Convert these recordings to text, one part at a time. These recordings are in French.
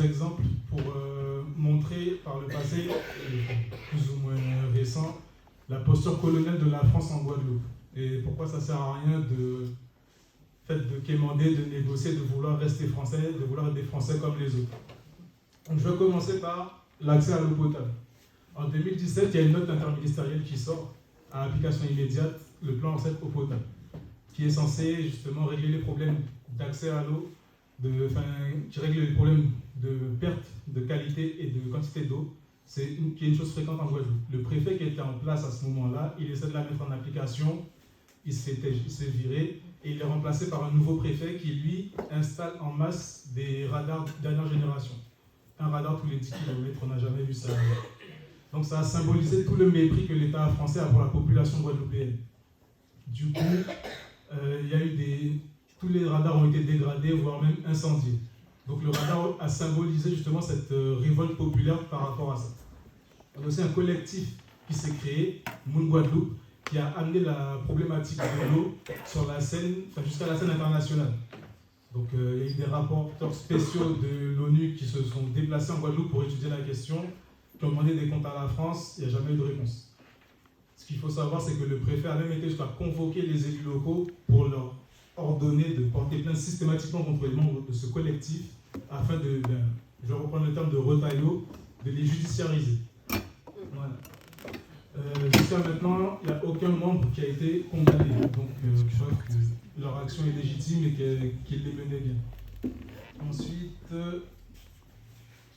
exemples pour montrer par le passé, plus ou moins récent, la posture coloniale de la France en Guadeloupe. Et pourquoi ça ne sert à rien de quémander, de négocier, de vouloir rester français, de vouloir être des Français comme les autres. Donc, je vais commencer par l'accès à l'eau potable. En 2017, il y a une note interministérielle qui sort à application immédiate, le plan Ancêtre eau potable, qui est censé justement régler les problèmes d'accès à l'eau, qui règle les problèmes de perte de qualité et de quantité d'eau, qui est une chose fréquente en Guadeloupe. Le préfet qui était en place à ce moment-là, il essaie de la mettre en application, il s'est viré, et il est remplacé par un nouveau préfet qui, lui, installe en masse des radars dernière génération. Un radar tous les 10 km, on n'a jamais vu ça. Donc ça a symbolisé tout le mépris que l'État français a pour la population guadeloupéenne. Du coup, tous les radars ont été dégradés, voire même incendiés. Donc le radar a symbolisé justement cette révolte populaire par rapport à ça. Il y a aussi un collectif qui s'est créé, Moon Guadeloupe, qui a amené la problématique de l'eau sur la scène, jusqu'à la scène internationale. Donc il y a eu des rapporteurs spéciaux de l'ONU qui se sont déplacés en Guadeloupe pour étudier la question, qui ont demandé des comptes à la France, il n'y a jamais eu de réponse. Ce qu'il faut savoir, c'est que le préfet a même été jusqu'à convoquer les élus locaux pour leur ordonner de porter plainte systématiquement contre les membres de ce collectif afin de, je vais reprendre le terme de retaillot, de les judiciariser. Voilà. Jusqu'à maintenant, il n'y a aucun membre qui a été condamné. Donc, je crois que leur action est légitime et qu'ils les menaient bien. Ensuite,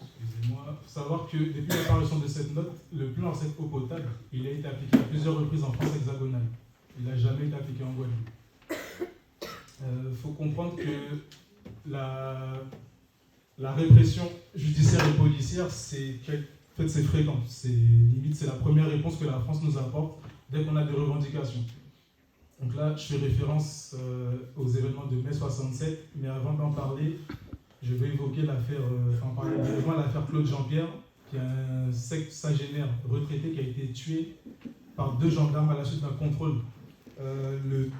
excusez-moi, il faut savoir que depuis l'apparition de cette note, le plan Ancêtre eau potable, il a été appliqué à plusieurs reprises en France hexagonale. Il n'a jamais été appliqué en Guadeloupe. Il faut comprendre que la répression judiciaire et policière, c'est fréquent. C'est la première réponse que la France nous apporte dès qu'on a des revendications. Donc là, je fais référence aux événements de mai 67, mais avant d'en parler, je vais évoquer l'affaire Claude Jean-Pierre, qui est un sexagénaire retraité qui a été tué par 2 gendarmes à la suite d'un contrôle. Le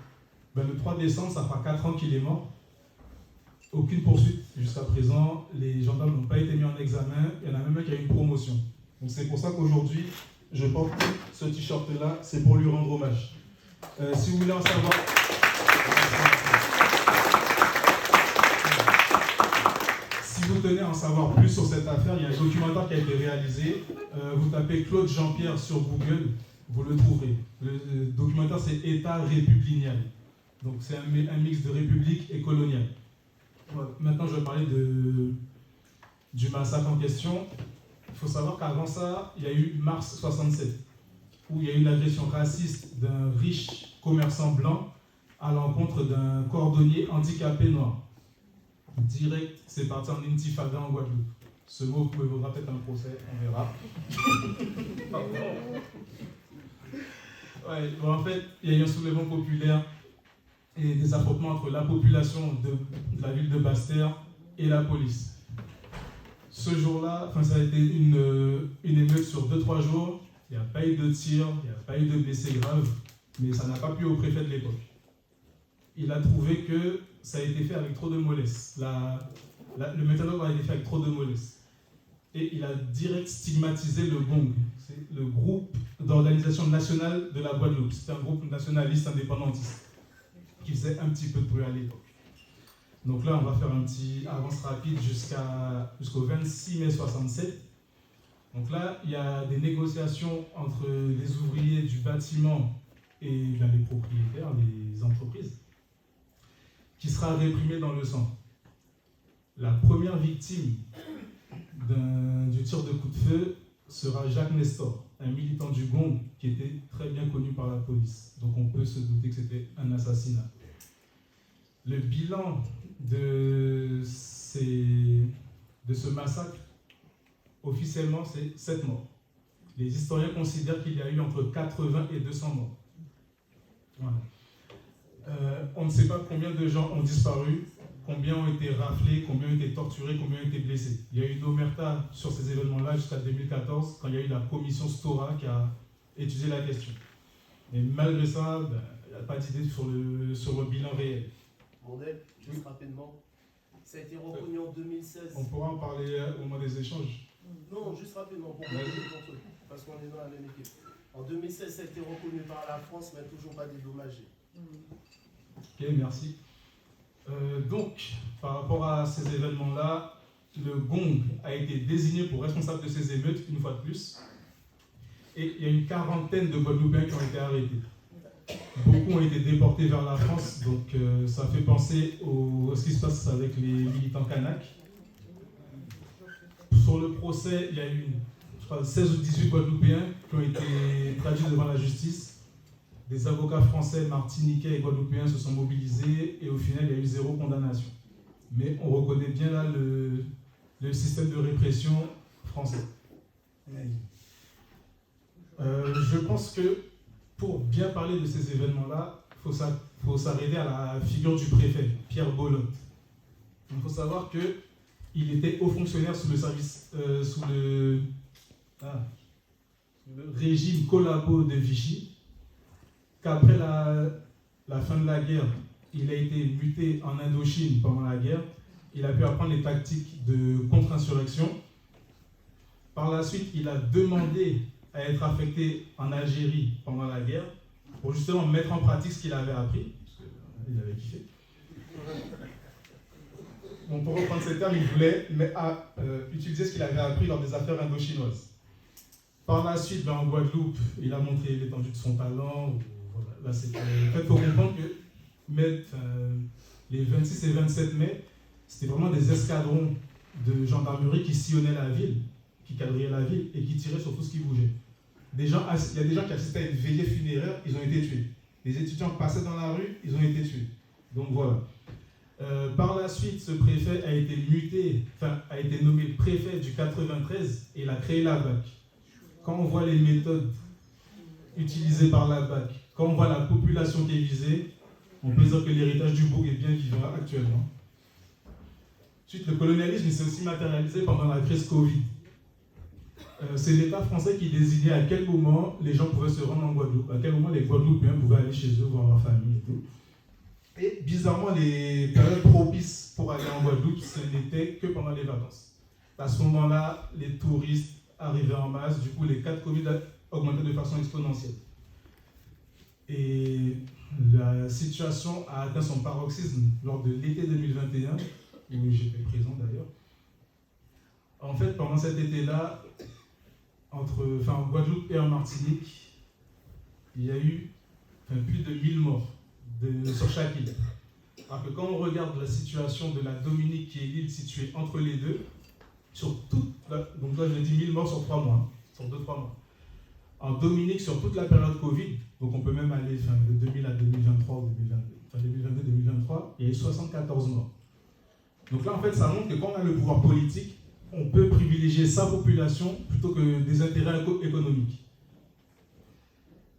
3 décembre, ça fera 4 ans qu'il est mort. Aucune poursuite jusqu'à présent. Les gendarmes n'ont pas été mis en examen. Il y en a même un qui a eu une promotion. Donc c'est pour ça qu'aujourd'hui, je porte ce t-shirt-là. C'est pour lui rendre hommage. Si vous voulez en savoir... Si vous tenez à en savoir plus sur cette affaire, il y a un documentaire qui a été réalisé. Vous tapez Claude Jean-Pierre sur Google, vous le trouverez. Le documentaire, c'est État républicain. Donc c'est un mix de république et colonial. Maintenant, je vais parler du massacre en question. Il faut savoir qu'avant ça, il y a eu mars 67, où il y a eu une agression raciste d'un riche commerçant blanc à l'encontre d'un cordonnier handicapé noir. Direct, c'est parti en intifada en Guadeloupe. Ce mot vous vaudra peut-être un procès, on verra. Ouais, bon, en fait, il y a eu un soulèvement populaire et des affrontements entre la population de la ville de Basse-Terre et la police. Ce jour-là, ça a été une émeute sur 2-3 jours. Il n'y a pas eu de tir, il n'y a pas eu de blessés graves, mais ça n'a pas plu au préfet de l'époque. Il a trouvé que ça a été fait avec trop de mollesse. Le maintien d'ordre a été fait avec trop de mollesse. Et il a direct stigmatisé le GONG, c'est le groupe d'organisation nationale de la Guadeloupe. C'est un groupe nationaliste indépendantiste qui faisait un petit peu de bruit à l'époque. Donc là, on va faire un petit avance rapide jusqu'au 26 mai 67. Donc là, il y a des négociations entre les ouvriers du bâtiment et les propriétaires, les entreprises, qui sera réprimée dans le sang. La première victime du tir de coup de feu sera Jacques Nestor, un militant du GONG qui était très bien connu par la police. Donc on peut se douter que c'était un assassinat. Le bilan de ce massacre, officiellement, c'est 7 morts. Les historiens considèrent qu'il y a eu entre 80 et 200 morts. Voilà. On ne sait pas combien de gens ont disparu, combien ont été raflés, combien ont été torturés, combien ont été blessés. Il y a eu une omerta sur ces événements-là jusqu'à 2014, quand il y a eu la commission Stora qui a étudié la question. Mais malgré ça, il n'y a pas d'idée sur le bilan réel. Mandel, juste rapidement, Ça a été reconnu en 2016. On pourra en parler au moment des échanges. Non, juste rapidement, pour contre, parce qu'on est dans la même équipe. En 2016, ça a été reconnu par la France, mais toujours pas dédommagé. Ok, merci. Donc, par rapport à ces événements-là, le GONG a été désigné pour responsable de ces émeutes, une fois de plus. Et il y a une quarantaine de Guadeloupéens qui ont été arrêtés. Beaucoup ont été déportés vers la France, donc ça fait penser à ce qui se passe avec les militants Kanak. Sur le procès, il y a eu 16 ou 18 Guadeloupéens qui ont été traduits devant la justice. Des avocats français, martiniquais et guadeloupéens se sont mobilisés et au final, il y a eu 0 condamnation. Mais on reconnaît bien là le système de répression français. Je pense que pour bien parler de ces événements-là, il faut s'arrêter à la figure du préfet, Pierre Bolotte. Il faut savoir qu'il était haut fonctionnaire sous le régime collabo de Vichy, qu'après la fin de la guerre, il a été muté en Indochine pendant la guerre. Il a pu apprendre les tactiques de contre-insurrection. Par la suite, il a demandé à être affecté en Algérie pendant la guerre pour justement mettre en pratique ce qu'il avait appris, parce qu'il avait kiffé. Bon, pour reprendre ces termes, il voulait utiliser ce qu'il avait appris lors des affaires indo-chinoises. Par la suite, en Guadeloupe, il a montré l'étendue de son talent. Voilà. Là, en fait, il faut comprendre que les 26 et 27 mai, c'était vraiment des escadrons de gendarmerie qui sillonnaient la ville, qui quadrillaient la ville et qui tiraient sur tout ce qui bougeait. Il y a des gens qui assistaient à une veillée funéraire, ils ont été tués. Les étudiants passaient dans la rue, ils ont été tués. Donc voilà. Par la suite, ce préfet a été nommé préfet du 93 et il a créé la BAC. Quand on voit les méthodes utilisées par la BAC, quand on voit la population qui est visée, on peut dire que l'héritage du bourg est bien vivant actuellement. Ensuite, le colonialisme s'est aussi matérialisé pendant la crise Covid. C'est l'État français qui désignait à quel moment les gens pouvaient se rendre en Guadeloupe, à quel moment les Guadeloupéens pouvaient aller chez eux voir leur famille et tout. Et bizarrement, les périodes propices pour aller en Guadeloupe, ce n'était que pendant les vacances. À ce moment-là, les touristes arrivaient en masse, du coup les cas de Covid augmentaient de façon exponentielle. Et la situation a atteint son paroxysme lors de l'été 2021, où j'étais présent d'ailleurs. En fait, pendant cet été-là, en Guadeloupe et en Martinique, il y a eu plus de 1000 morts sur chaque île. Alors que quand on regarde la situation de la Dominique, qui est l'île située entre les deux, donc là je dis 1000 morts sur 3 mois, sur 2-3 mois. En Dominique, sur toute la période Covid, donc on peut même aller de 2000 à 2023 ou 2022-2023, il y a eu 74 morts. Donc là, en fait, ça montre que quand on a le pouvoir politique, on peut privilégier sa population plutôt que des intérêts économiques.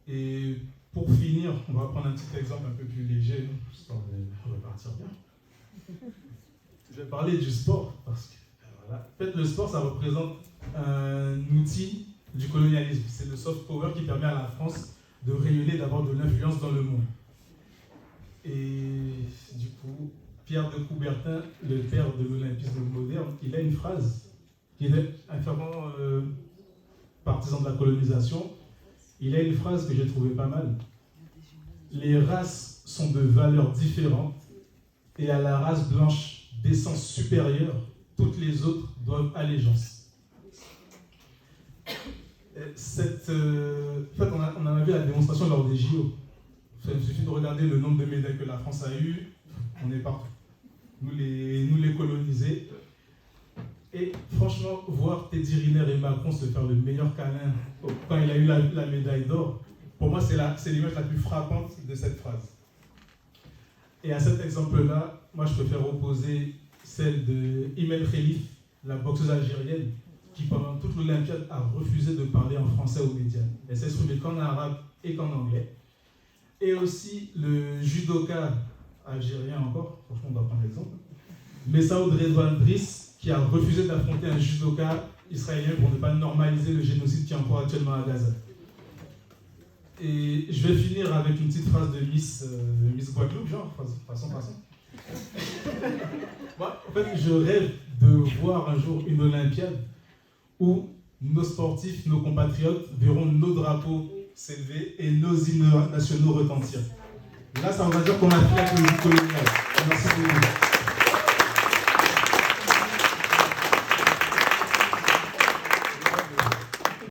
Et pour finir, on va prendre un petit exemple un peu plus léger, histoire de repartir bien. Je vais parler du sport, parce que voilà. En fait, le sport, ça représente un outil du colonialisme. C'est le soft power qui permet à la France de rayonner, d'avoir de l'influence dans le monde. Et du coup, Pierre de Coubertin, le père de l'olympisme moderne, il a une phrase qui est un fervent partisan de la colonisation. Il a une phrase que j'ai trouvée pas mal. Les races sont de valeurs différentes et à la race blanche d'essence supérieure, toutes les autres doivent allégeance. En fait, on en a vu la démonstration lors des JO. Il suffit de regarder le nombre de médailles que la France a eu, on est partout. Nous les colonisés. Et franchement, voir Teddy Riner et Macron se faire le meilleur câlin quand il a eu la médaille d'or, pour moi, c'est l'image la plus frappante de cette phrase. Et à cet exemple-là, moi, je préfère opposer celle de Imen Khelif, la boxeuse algérienne, qui pendant toute l'Olympiade a refusé de parler en français aux médias. Elle s'est exprimée qu'en arabe et qu'en anglais. Et aussi le judoka algérien encore, franchement, on doit prendre l'exemple, Messaoud Redouane Driss, qui a refusé d'affronter un judoka israélien pour ne pas normaliser le génocide qui est encore actuellement à Gaza. Et je vais finir avec une petite phrase de Miss Guadeloupe, genre, passons. Moi, en fait, je rêve de voir un jour une Olympiade où nos sportifs, nos compatriotes verront nos drapeaux s'élever et nos hymnes nationaux retentir. Là, ça va dire qu'on a fait la politique coloniale. Merci beaucoup.